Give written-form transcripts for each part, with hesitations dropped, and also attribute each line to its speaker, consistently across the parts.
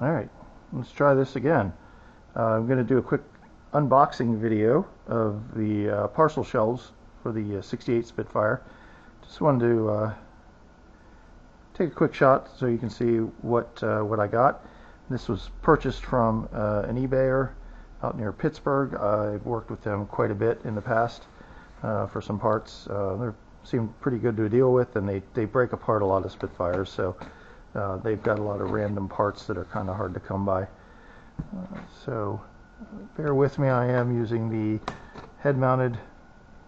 Speaker 1: Alright, let's try this again. I'm going to do a quick unboxing video of the parcel shelves for the 68 Spitfire. Just wanted to take a quick shot so you can see what I got. This was purchased from an eBayer out near Pittsburgh. I've worked with them quite a bit in the past for some parts. They seem pretty good to deal with, and they break apart a lot of Spitfires, so they've got a lot of random parts that are kind of hard to come by. So bear with me, I am using the head-mounted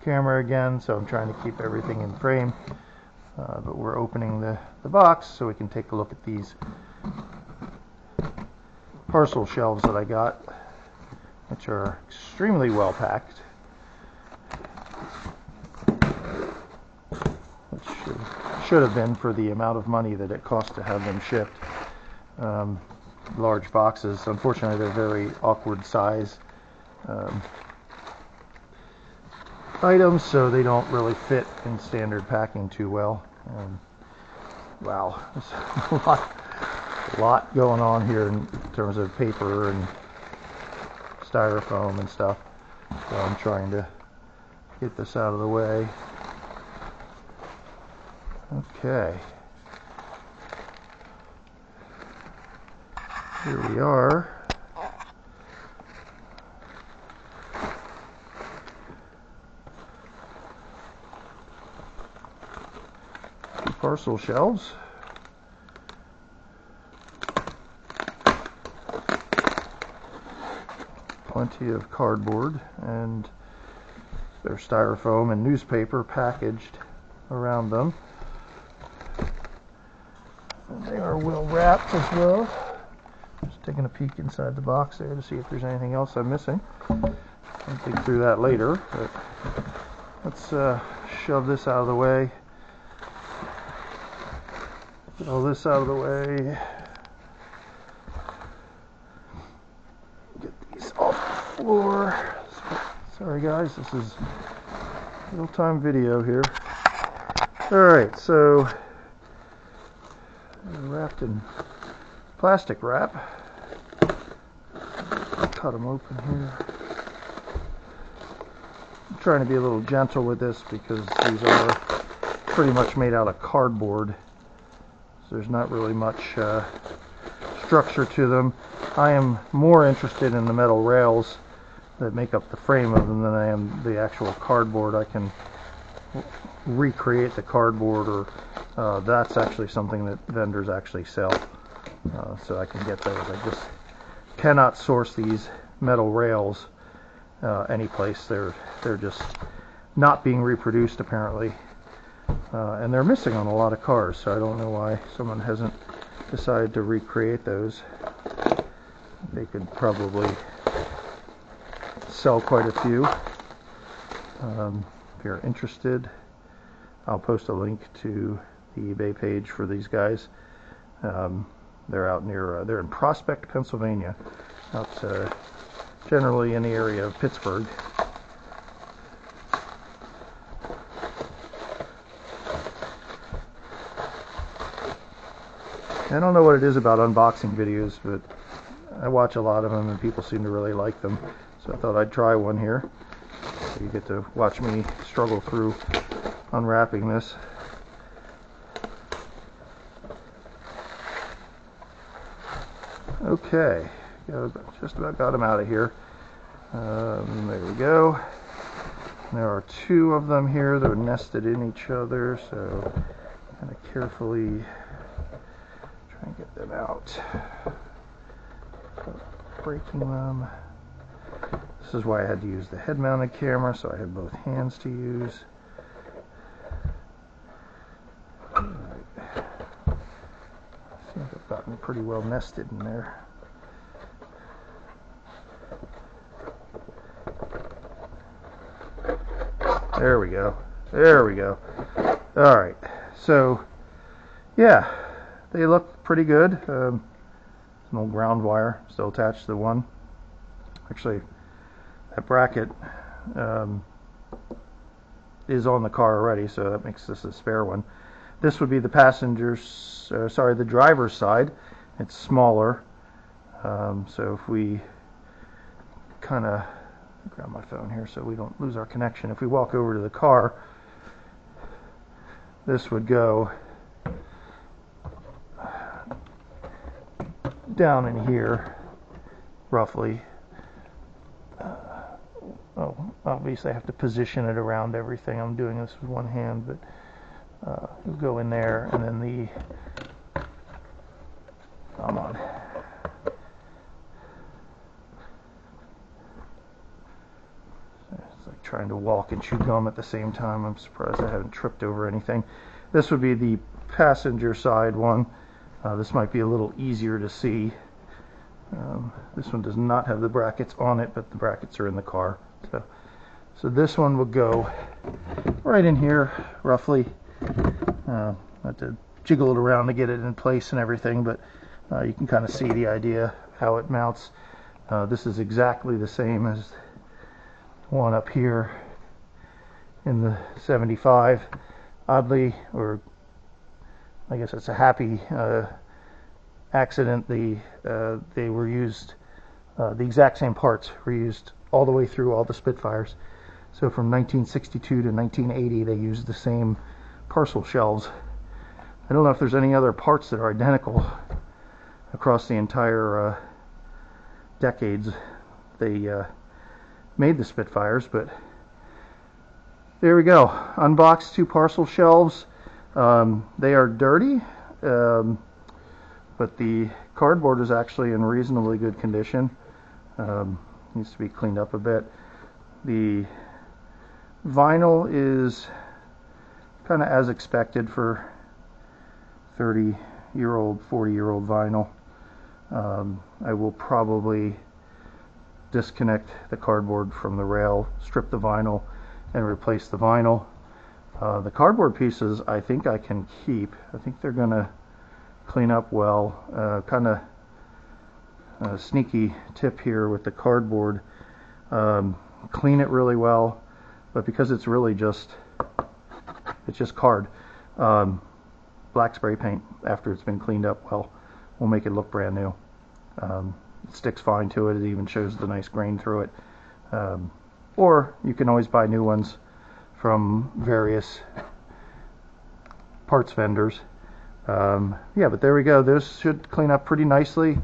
Speaker 1: camera again, so I'm trying to keep everything in frame. But we're opening the box so we can take a look at these parcel shelves that I got, which are extremely well packed, which should have been for the amount of money that it cost to have them shipped. Large boxes. Unfortunately, they're very awkward size items, so they don't really fit in standard packing too well. Wow, there's a lot going on here in terms of paper and styrofoam and stuff. So I'm trying to get this out of the way. Okay. Here we are. Two parcel shelves. Plenty of cardboard, and there's styrofoam and newspaper packaged around them. And they are well wrapped as well. Just taking a peek inside the box there to see if there's anything else I'm missing. I'll dig through that later, but let's shove this out of the way. Get all this out of the way. Get these off the floor. Sorry guys, this is real-time video here. Alright, so they're wrapped in plastic wrap. Cut them open here. I'm trying to be a little gentle with this because these are pretty much made out of cardboard, so there's not really much structure to them. I am more interested in the metal rails that make up the frame of them than I am the actual cardboard. I can recreate the cardboard, or that's actually something that vendors actually sell. So I can get those. I just cannot source these metal rails anyplace. They're just not being reproduced apparently, and they're missing on a lot of cars. So I don't know why someone hasn't decided to recreate those. They could probably sell quite a few. If you're interested, I'll post a link to the eBay page for these guys. They're out near, they're in Prospect, Pennsylvania, out generally in the area of Pittsburgh. I don't know what it is about unboxing videos, but I watch a lot of them and people seem to really like them. So I thought I'd try one here. So you get to watch me struggle through unwrapping this. Okay, just about got them out of here. There we go. There are two of them here. They're nested in each other, so kind of carefully try and get them out without breaking them. This is why I had to use the head-mounted camera, so I had both hands to use. I think I've gotten pretty well nested in there. There we go. There we go. Alright, so yeah, they look pretty good. Some old ground wire still attached to the one. Actually, that bracket is on the car already, so that makes this a spare one. This would be the passenger's, the driver's side. It's smaller. So if we kind of grab my phone here so we don't lose our connection, if we walk over to the car, this would go down in here roughly. Oh, obviously I have to position it around everything. I'm doing this with one hand, but it'll go in there, and then the, come on. It's like trying to walk and chew gum at the same time. I'm surprised I haven't tripped over anything. This would be the passenger side one. This might be a little easier to see. This one does not have the brackets on it, but the brackets are in the car. So this one will go right in here, roughly. I have to jiggle it around to get it in place and everything, but you can kind of see the idea how it mounts. This is exactly the same as one up here in the 75. Oddly, or I guess it's a happy accident, they were used, the exact same parts were used all the way through all the Spitfires. So from 1962 to 1980 they used the same Parcel shelves. I don't know if there's any other parts that are identical across the entire decades they made the Spitfires, but there we go. Unboxed 2 Parcel shelves. They are dirty, but the cardboard is actually in reasonably good condition. Needs to be cleaned up a bit. The vinyl is kind of as expected for 30-year-old, 40-year-old vinyl. I will probably disconnect the cardboard from the rail, strip the vinyl, and replace the vinyl. The cardboard pieces I think I can keep. I think they're gonna clean up well. Kind of a sneaky tip here with the cardboard. Clean it really well, but because it's really just card, black spray paint after it's been cleaned up well will make it look brand new. It sticks fine to it. It even shows the nice grain through it. Or you can always buy new ones from various parts vendors. Yeah, but there we go. Those should clean up pretty nicely.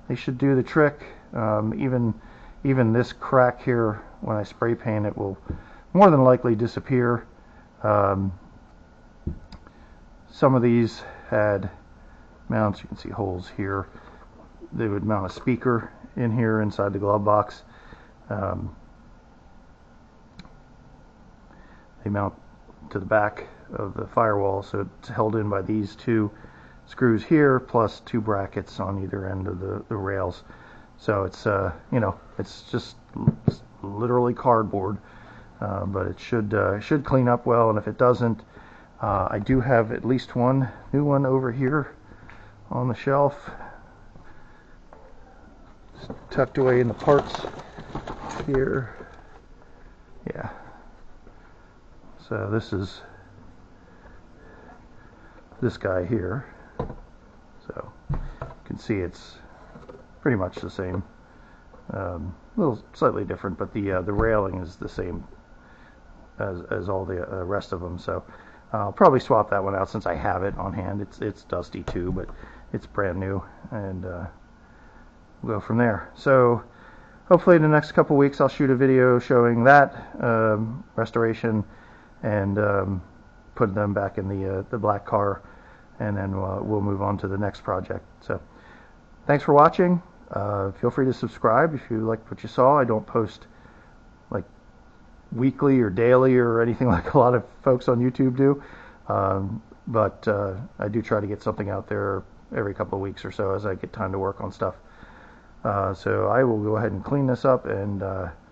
Speaker 1: They should do the trick. Even this crack here, when I spray paint it, will more than likely disappear. Some of these had mounts. You can see holes here. They would mount a speaker in here inside the glove box. They mount to the back of the firewall, so it's held in by these 2 screws here, plus 2 brackets on either end of the rails. So it's you know, it's just literally cardboard, but it should clean up well. And if it doesn't, I do have at least one new one over here on the shelf, just tucked away in the parts here. Yeah. So this is this guy here. So you can see it's pretty much the same. A little slightly different, but the railing is the same as all the rest of them. So I'll probably swap that one out since I have it on hand. It's dusty too, but it's brand new, and we'll go from there. So hopefully in the next couple weeks I'll shoot a video showing that restoration and put them back in the black car, and then we'll move on to the next project. So thanks for watching. Feel free to subscribe if you liked what you saw. I don't post like weekly or daily or anything like a lot of folks on YouTube do, but I do try to get something out there every couple of weeks or so as I get time to work on stuff. So I will go ahead and clean this up and